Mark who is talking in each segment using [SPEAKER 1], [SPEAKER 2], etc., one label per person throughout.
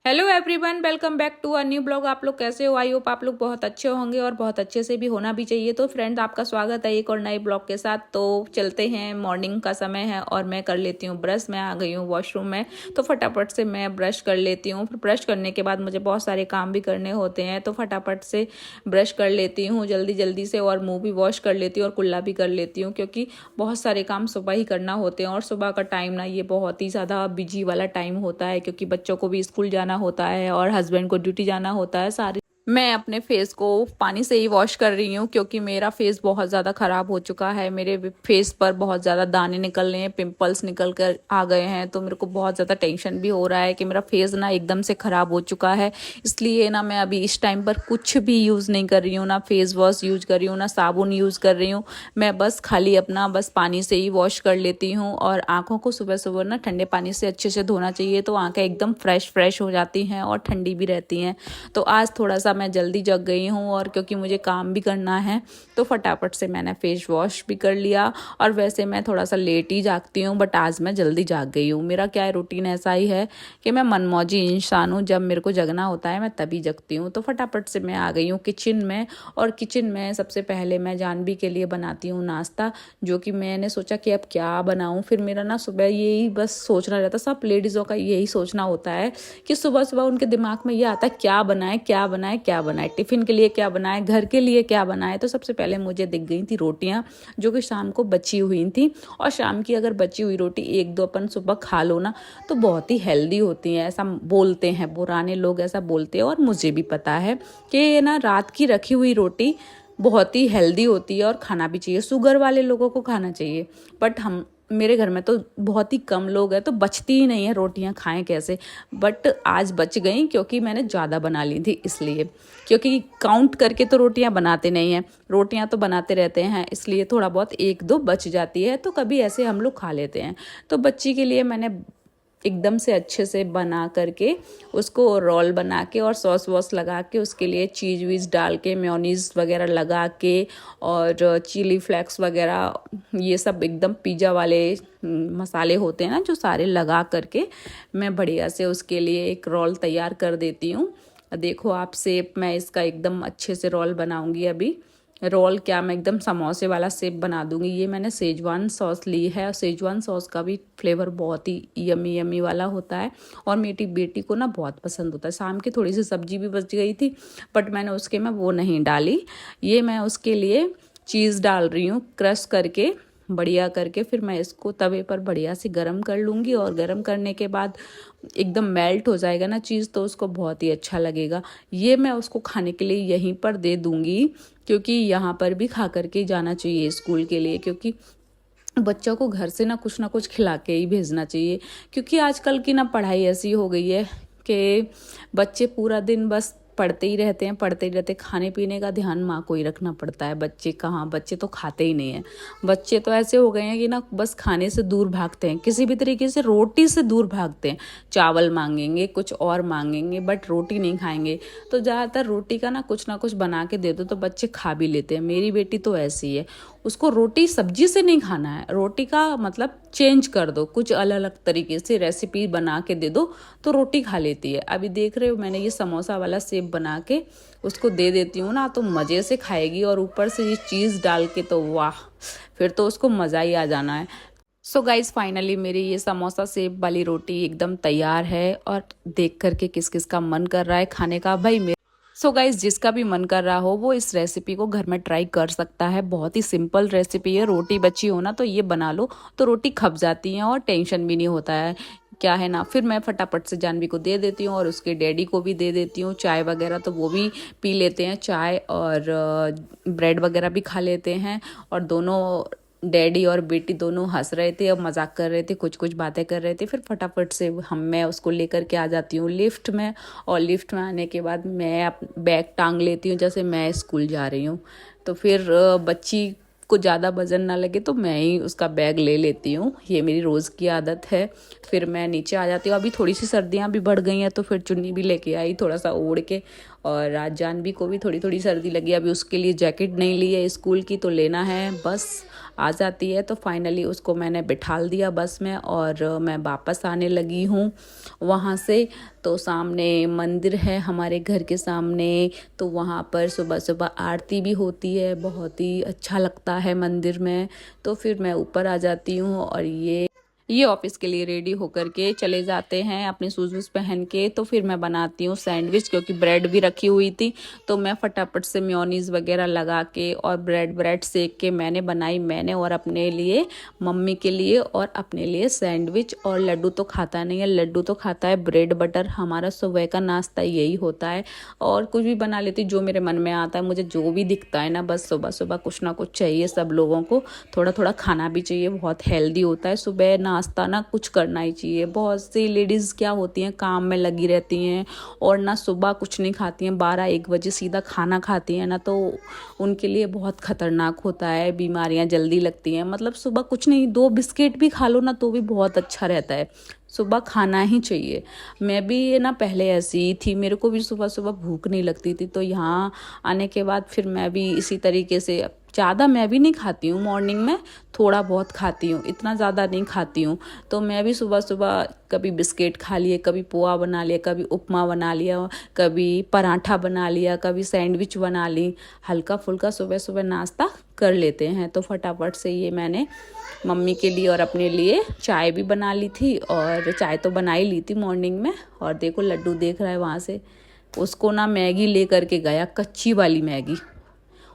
[SPEAKER 1] Hello everyone, welcome back to a new blog. आप लोग कैसे हो? आई होप आप लोग बहुत अच्छे होंगे और बहुत अच्छे से भी होना भी चाहिए। तो फ्रेंड, आपका स्वागत है एक और नए ब्लॉग के साथ। तो चलते हैं, मॉर्निंग का समय है और मैं कर लेती हूँ ब्रश। मैं आ गई हूँ वॉशरूम में, तो फटाफट से मैं ब्रश कर लेती हूँ। फिर ब्रश करने के बाद मुझे बहुत सारे काम भी करने होते हैं, तो फटाफट से ब्रश कर लेती हूँ जल्दी जल्दी से, और मुँह भी वॉश कर लेती हूँ और कुल्ला भी कर लेती हूँ, क्योंकि बहुत सारे काम सुबह ही करना होते हैं। और सुबह का टाइम ना, ये बहुत ही ज़्यादा बिजी वाला टाइम होता है, क्योंकि बच्चों को भी स्कूल जाना होता है और हस्बैंड को ड्यूटी जाना होता है। सारे मैं अपने फेस को पानी से ही वॉश कर रही हूँ, क्योंकि मेरा फेस बहुत ज़्यादा ख़राब हो चुका है। मेरे फेस पर बहुत ज़्यादा दाने निकल रहे हैं, पिंपल्स निकल कर आ गए हैं। तो मेरे को बहुत ज़्यादा टेंशन भी हो रहा है कि मेरा फेस ना एकदम से ख़राब हो चुका है। इसलिए ना मैं अभी इस टाइम पर कुछ भी यूज़ नहीं कर रही हूँ, ना फेस वॉश यूज़ कर रही हूँ, ना साबुन यूज़ कर रही हूँ। मैं बस खाली अपना बस पानी से ही वॉश कर लेती हूँ। और आँखों को सुबह सुबह ना ठंडे पानी से अच्छे से धोना चाहिए, तो आँखें एकदम फ्रेश हो जाती हैं और ठंडी भी रहती हैं। तो आज थोड़ा सा मैं जल्दी जग गई हूँ, और क्योंकि मुझे काम भी करना है, तो फटाफट से मैंने फेस वॉश भी कर लिया। और वैसे मैं थोड़ा सा लेट ही जागती हूँ, बट आज मैं जल्दी जाग गई हूँ। मेरा क्या है, रूटीन ऐसा ही है कि मैं मनमौजी इंसान हूँ। जब मेरे को जगना होता है मैं तभी जगती हूँ। तो फटाफट से मैं आ गई हूँ किचन में। और किचन में सबसे पहले मैं जानवी के लिए बनाती हूँ नाश्ता, जो कि मैंने सोचा कि अब क्या बनाऊँ। फिर मेरा ना सुबह यही बस सोचना रहता, सब लेडीज़ों का यही सोचना होता है कि सुबह सुबह उनके दिमाग में ये आता है, क्या बनाए क्या बनाए क्या बनाए, टिफ़िन के लिए क्या बनाए, घर के लिए क्या बनाए। तो सबसे पहले मुझे दिख गई थी रोटियां, जो कि शाम को बची हुई थी। और शाम की अगर बची हुई रोटी एक दो अपन सुबह खा लो ना, तो बहुत ही हेल्दी होती है, ऐसा बोलते हैं पुराने लोग, ऐसा बोलते हैं। और मुझे भी पता है कि ये ना रात की रखी हुई रोटी बहुत ही हेल्दी होती है और खाना भी चाहिए। शुगर वाले लोगों को खाना चाहिए, बट हम मेरे घर में तो बहुत ही कम लोग हैं, तो बचती ही नहीं है रोटियां, खाएं कैसे। बट आज बच गई, क्योंकि मैंने ज़्यादा बना ली थी इसलिए। क्योंकि काउंट करके तो रोटियां बनाते नहीं हैं, रोटियां तो बनाते रहते हैं, इसलिए थोड़ा बहुत एक दो बच जाती है, तो कभी ऐसे हम लोग खा लेते हैं। तो बच्ची के लिए मैंने एकदम से अच्छे से बना करके उसको रोल बना के और सॉस वॉस लगा के, उसके लिए चीज़ वीज़ डाल के, मेयोनीज़ वगैरह लगा के, और चिली फ्लेक्स वगैरह, ये सब एकदम पिज़्ज़ा वाले मसाले होते हैं ना, जो सारे लगा करके मैं बढ़िया से उसके लिए एक रोल तैयार कर देती हूँ। देखो आप, शेप मैं इसका एकदम अच्छे से रोल बनाऊंगी अभी। रोल क्या, मैं एकदम समोसे वाला शेप बना दूंगी। ये मैंने सेजवान सॉस ली है, और सेजवान सॉस का भी फ्लेवर बहुत ही यमी यमी वाला होता है, और मेरी बेटी को ना बहुत पसंद होता है। शाम की थोड़ी सी सब्जी भी बच गई थी, बट मैंने उसके में वो नहीं डाली। ये मैं उसके लिए चीज़ डाल रही हूँ क्रश करके, बढ़िया करके। फिर मैं इसको तवे पर बढ़िया से गरम कर लूँगी, और गरम करने के बाद एकदम मेल्ट हो जाएगा ना चीज़, तो उसको बहुत ही अच्छा लगेगा। ये मैं उसको खाने के लिए यहीं पर दे दूँगी, क्योंकि यहाँ पर भी खा करके जाना चाहिए स्कूल के लिए, क्योंकि बच्चों को घर से ना कुछ खिला के ही भेजना चाहिए। क्योंकि आजकल की ना पढ़ाई ऐसी हो गई है कि बच्चे पूरा दिन बस पढ़ते ही रहते हैं, पढ़ते ही रहते। खाने पीने का ध्यान माँ को ही रखना पड़ता है। बच्चे कहाँ, बच्चे तो खाते ही नहीं हैं। बच्चे तो ऐसे हो गए हैं कि ना बस खाने से दूर भागते हैं, किसी भी तरीके से रोटी से दूर भागते हैं। चावल मांगेंगे, कुछ और मांगेंगे, बट रोटी नहीं खाएंगे। तो ज़्यादातर रोटी का ना कुछ बना के दे दो तो बच्चे खा भी लेते हैं। मेरी बेटी तो ऐसी है, उसको रोटी सब्जी से नहीं खाना है, रोटी का मतलब चेंज कर दो, कुछ अलग अलग तरीके से रेसिपी बना के दे दो तो रोटी खा लेती है। अभी देख रहे हो, मैंने ये समोसा वाला शेप बना के उसको दे देती हूँ ना, तो मज़े से खाएगी। और ऊपर से ये चीज़ डाल के तो वाह, फिर तो उसको मज़ा ही आ जाना है। सो गाइज, फाइनली मेरी ये समोसा शेप वाली रोटी एकदम तैयार है, और देख करके किस किस का मन कर रहा है खाने का भाई। सो गाइज, जिसका भी मन कर रहा हो वो इस रेसिपी को घर में ट्राई कर सकता है। बहुत ही सिंपल रेसिपी है। रोटी बची हो ना, तो ये बना लो, तो रोटी खप जाती है और टेंशन भी नहीं होता है, क्या है ना। फिर मैं फटाफट से जानवी को दे देती हूँ, और उसके डैडी को भी दे देती हूँ चाय वगैरह, तो वो भी पी लेते हैं चाय, और ब्रेड वगैरह भी खा लेते हैं। और दोनों डैडी और बेटी दोनों हंस रहे थे और मजाक कर रहे थे, कुछ कुछ बातें कर रहे थे। फिर फटाफट से मैं उसको लेकर के आ जाती हूँ लिफ्ट में, और लिफ्ट में आने के बाद मैं बैग टांग लेती हूँ, जैसे मैं स्कूल जा रही हूँ। तो फिर बच्ची को ज़्यादा वजन ना लगे तो मैं ही उसका बैग ले लेती हूँ, ये मेरी रोज़ की आदत है। फिर मैं नीचे आ जाती हूँ। अभी थोड़ी सी सर्दियाँ भी बढ़ गई हैं, तो फिर चुन्नी भी लेके आई थोड़ा सा ओढ़ के। और आज जानवी को भी थोड़ी थोड़ी सर्दी लगी, अभी उसके लिए जैकेट नहीं ली है स्कूल की, तो लेना है। बस आ जाती है, तो फाइनली उसको मैंने बिठाल दिया बस में, और मैं वापस आने लगी हूँ वहाँ से। तो तो सामने मंदिर है हमारे घर के सामने, तो वहाँ पर सुबह सुबह आरती भी होती है, बहुत ही अच्छा लगता है मंदिर में। तो फिर मैं ऊपर आ जाती हूँ और ये ऑफिस के लिए रेडी होकर के चले जाते हैं अपने शूज़ वूज़ पहन के। तो फिर मैं बनाती हूँ सैंडविच, क्योंकि ब्रेड भी रखी हुई थी, तो मैं फटाफट से मेयोनीज़ वगैरह लगा के और ब्रेड सेक के मैंने बनाई, मैंने और अपने लिए, मम्मी के लिए और अपने लिए सैंडविच। और लड्डू तो खाता नहीं है, लड्डू तो खाता है ब्रेड बटर। हमारा सुबह का नाश्ता यही होता है। और कुछ भी बना लेती जो मेरे मन में आता है, मुझे जो भी दिखता है ना, बस सुबह सुबह कुछ ना कुछ चाहिए। सब लोगों को थोड़ा थोड़ा खाना भी चाहिए, बहुत हेल्दी होता है सुबह नाश्ता ना, कुछ करना ही चाहिए। बहुत सी लेडीज़ क्या होती हैं, काम में लगी रहती हैं और ना सुबह कुछ नहीं खाती हैं, 12-1 बजे सीधा खाना खाती हैं ना, तो उनके लिए बहुत ख़तरनाक होता है, बीमारियां जल्दी लगती हैं। मतलब सुबह कुछ नहीं, 2 बिस्किट भी खा लो ना तो भी बहुत अच्छा रहता है। सुबह खाना ही चाहिए। मैं भी ना पहले ऐसी ही थी, मेरे को भी सुबह सुबह भूख नहीं लगती थी, तो यहाँ आने के बाद फिर मैं भी इसी तरीके से, ज़्यादा मैं भी नहीं खाती हूँ मॉर्निंग में, थोड़ा बहुत खाती हूँ, इतना ज़्यादा नहीं खाती हूँ। तो मैं भी सुबह सुबह कभी बिस्किट खा लिए, कभी पोहा बना लिया, कभी उपमा बना लिया, कभी पराठा बना लिया, कभी सैंडविच बना ली। हल्का फुल्का सुबह सुबह नाश्ता कर लेते हैं। तो फटाफट से ये मैंने मम्मी के लिए और अपने लिए चाय भी बना ली थी, और चाय तो बना ही ली थी मॉर्निंग में। और देखो लड्डू देख रहा है वहाँ से, उसको ना मैगी ले करके गया, कच्ची वाली मैगी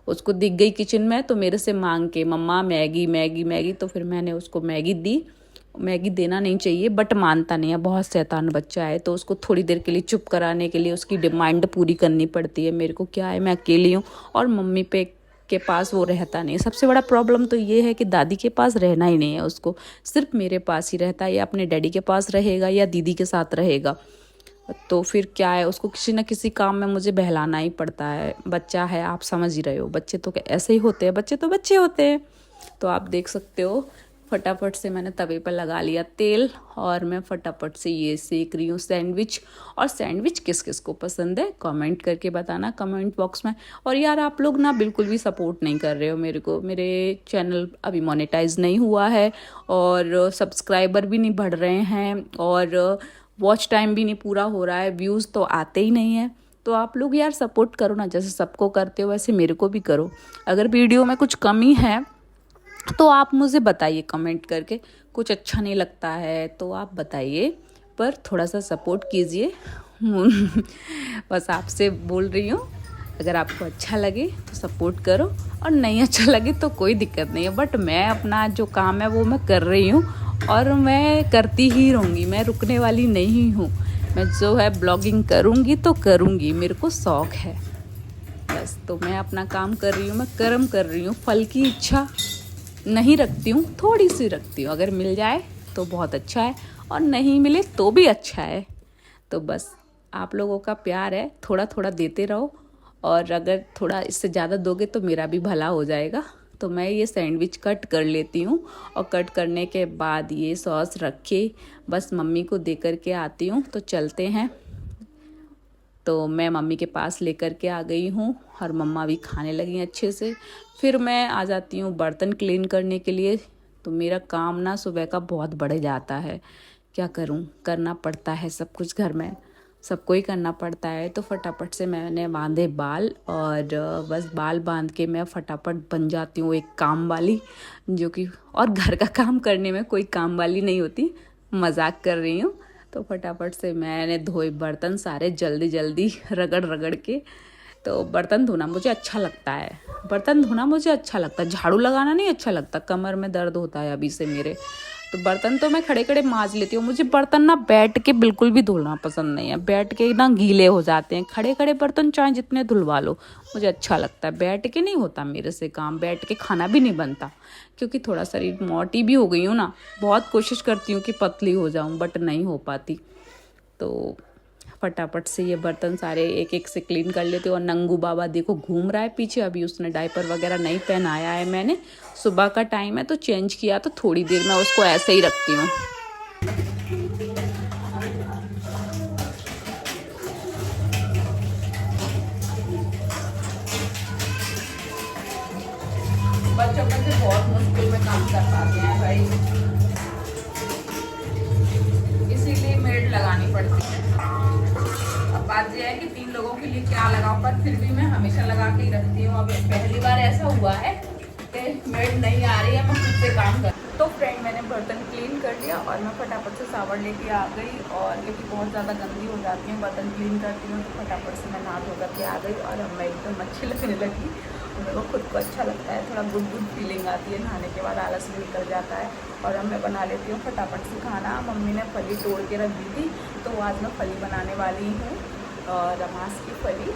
[SPEAKER 1] उसको दिख गई किचन में, तो मेरे से मांग के, मम्मा मैगी मैगी मैगी। तो फिर मैंने उसको मैगी दी। मैगी देना नहीं चाहिए बट मानता नहीं है, बहुत शैतान बच्चा है, तो उसको थोड़ी देर के लिए चुप कराने के लिए उसकी डिमांड पूरी करनी पड़ती है। मेरे को क्या है, मैं अकेली हूँ और मम्मी पे के पास वो रहता नहीं। सबसे बड़ा प्रॉब्लम तो ये है कि दादी के पास रहना ही नहीं है उसको, सिर्फ मेरे पास ही रहता है, या अपने डैडी के पास रहेगा या दीदी के साथ रहेगा। तो फिर क्या है, उसको किसी न किसी काम में मुझे बहलाना ही पड़ता है। बच्चा है, आप समझ ही रहे हो, बच्चे तो ऐसे ही होते हैं, बच्चे तो बच्चे होते हैं। तो आप देख सकते हो, फटाफट से मैंने तवे पर लगा लिया तेल और मैं फटाफट से ये सेक रही हूँ सैंडविच। और सैंडविच किस किस को पसंद है कमेंट करके बताना कमेंट बॉक्स में। और यार आप लोग ना बिल्कुल भी सपोर्ट नहीं कर रहे हो मेरे को, मेरे चैनल अभी मोनेटाइज नहीं हुआ है और सब्सक्राइबर भी नहीं बढ़ रहे हैं और वॉच टाइम भी नहीं पूरा हो रहा है, व्यूज़ तो आते ही नहीं है। तो आप लोग यार सपोर्ट करो ना, जैसे सबको करते हो वैसे मेरे को भी करो। अगर वीडियो में कुछ कमी है तो आप मुझे बताइए कमेंट करके, कुछ अच्छा नहीं लगता है तो आप बताइए, पर थोड़ा सा सपोर्ट कीजिए। बस आपसे बोल रही हूँ, अगर आपको अच्छा लगे तो सपोर्ट करो और नहीं अच्छा लगे तो कोई दिक्कत नहीं है। बट मैं अपना जो काम है वो मैं कर रही हूँ और मैं करती ही रहूँगी, मैं रुकने वाली नहीं हूँ। मैं जो है ब्लॉगिंग करूँगी तो करूँगी, मेरे को शौक़ है बस। तो मैं अपना काम कर रही हूँ, मैं कर्म कर रही हूँ, फल की इच्छा नहीं रखती हूँ, थोड़ी सी रखती हूँ। अगर मिल जाए तो बहुत अच्छा है और नहीं मिले तो भी अच्छा है। तो बस आप लोगों का प्यार है, थोड़ा थोड़ा देते रहो और अगर थोड़ा इससे ज़्यादा दोगे तो मेरा भी भला हो जाएगा। तो मैं ये सैंडविच कट कर लेती हूँ और कट करने के बाद ये सॉस रख के बस मम्मी को दे कर के आती हूँ। तो चलते हैं। तो मैं मम्मी के पास लेकर के आ गई हूँ और मम्मा भी खाने लगी अच्छे से। फिर मैं आ जाती हूँ बर्तन क्लीन करने के लिए। तो मेरा काम ना सुबह का बहुत बढ़ जाता है, क्या करूँ, करना पड़ता है सब कुछ, घर में सबको ही करना पड़ता है। तो फटाफट से मैंने बांधे बाल और बस बाल बांध के मैं फटाफट बन जाती हूँ एक काम वाली, जो कि और घर का काम करने में कोई काम वाली नहीं होती, मजाक कर रही हूँ। तो फटाफट से मैंने धोए बर्तन सारे जल्दी जल्दी रगड़ रगड़ के। तो बर्तन धोना मुझे अच्छा लगता है, बर्तन धोना मुझे अच्छा लगता है, झाड़ू लगाना नहीं अच्छा लगता, कमर में दर्द होता है अभी से मेरे। तो बर्तन तो मैं खड़े खड़े मांज लेती हूँ, मुझे बर्तन ना बैठ के बिल्कुल भी धुलना पसंद नहीं है, बैठ के ना गीले हो जाते हैं। खड़े खड़े बर्तन चाहे जितने धुलवा लो मुझे अच्छा लगता है, बैठ के नहीं होता मेरे से काम, बैठ के खाना भी नहीं बनता, क्योंकि थोड़ा शरीर मोटी भी हो गई हूँ ना। बहुत कोशिश करती हूँ कि पतली हो जाऊँ बट नहीं हो पाती। तो फटाफट से ये बर्तन सारे एक एक से क्लीन कर लेते हो। और नंगू बाबा देखो घूम रहा है पीछे, अभी उसने डायपर वगैरह नहीं पहनाया है, मैंने सुबह का टाइम है तो चेंज किया, तो थोड़ी देर मैं उसको ऐसे ही रखती हूँ। बच्चों बच्चे बहुत मुश्किल में काम कर पाते हैं भाई, इसीलिए मेड लगानी पड़ती है। बात यह है कि 3 लोगों के लिए क्या लगाऊं, पर फिर भी मैं हमेशा लगा के ही रखती हूँ। अब पहली बार ऐसा हुआ है कि मेड नहीं आ रही है, मैं खुद से काम कर। तो फ्रेंड मैंने बर्तन क्लीन कर लिया और मैं फटाफट से सावर लेके आ गई। और क्योंकि बहुत ज़्यादा गंदी हो जाती है बर्तन क्लीन करती हूँ, तो फटाफट से मैं नहा धो करके आ गई। और अब मैं एकदम अच्छी लगने लगी, मेरे को खुद को अच्छा लगता है, थोड़ा गुड गुड फीलिंग आती है, नहाने के बाद आलस भी निकल जाता है। और अब मैं बना लेती हूँ फटाफट से खाना। मम्मी ने फली तोड़ के रख दी थी, तो आज मैं फली बनाने वाली हूँ, रमास की फली।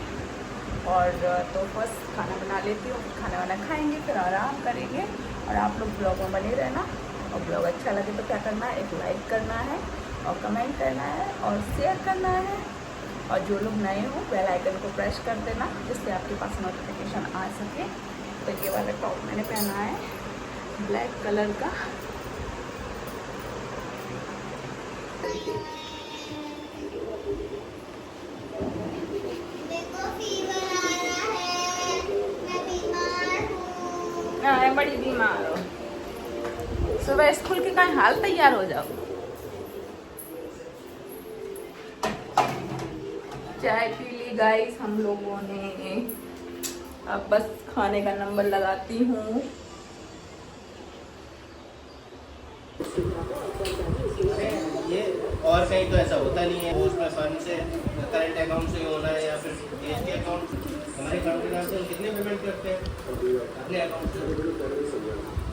[SPEAKER 1] और तो बस खाना बना लेती हूँ, खाना वाना खाएंगे, फिर आराम करेंगे। और आप लोग ब्लॉग में बने रहना, और ब्लॉग अच्छा लगे तो क्या करना है, एक लाइक करना है और कमेंट करना है और शेयर करना है। और जो लोग नए हो बेल आइकन को प्रेस कर देना, जिससे आपके पास नोटिफिकेशन आ सके। तो ये वाला टॉप मैंने पहना है ब्लैक कलर का। मैं बड़ी बीमार हो, सुबह स्कूल के कहीं हाल तैयार हो जाओ। चाय पी ली गाइस हम लोगों ने, अब बस खाने का नंबर लगाती हूँ।
[SPEAKER 2] ये और कहीं तो ऐसा होता नहीं है, उसमें फंड से करंट अकाउंट से होना है या फिर के अकाउंट, हमारे अकाउंट के नाम से हम कितने पेमेंट करते हैं अपने अकाउंट से।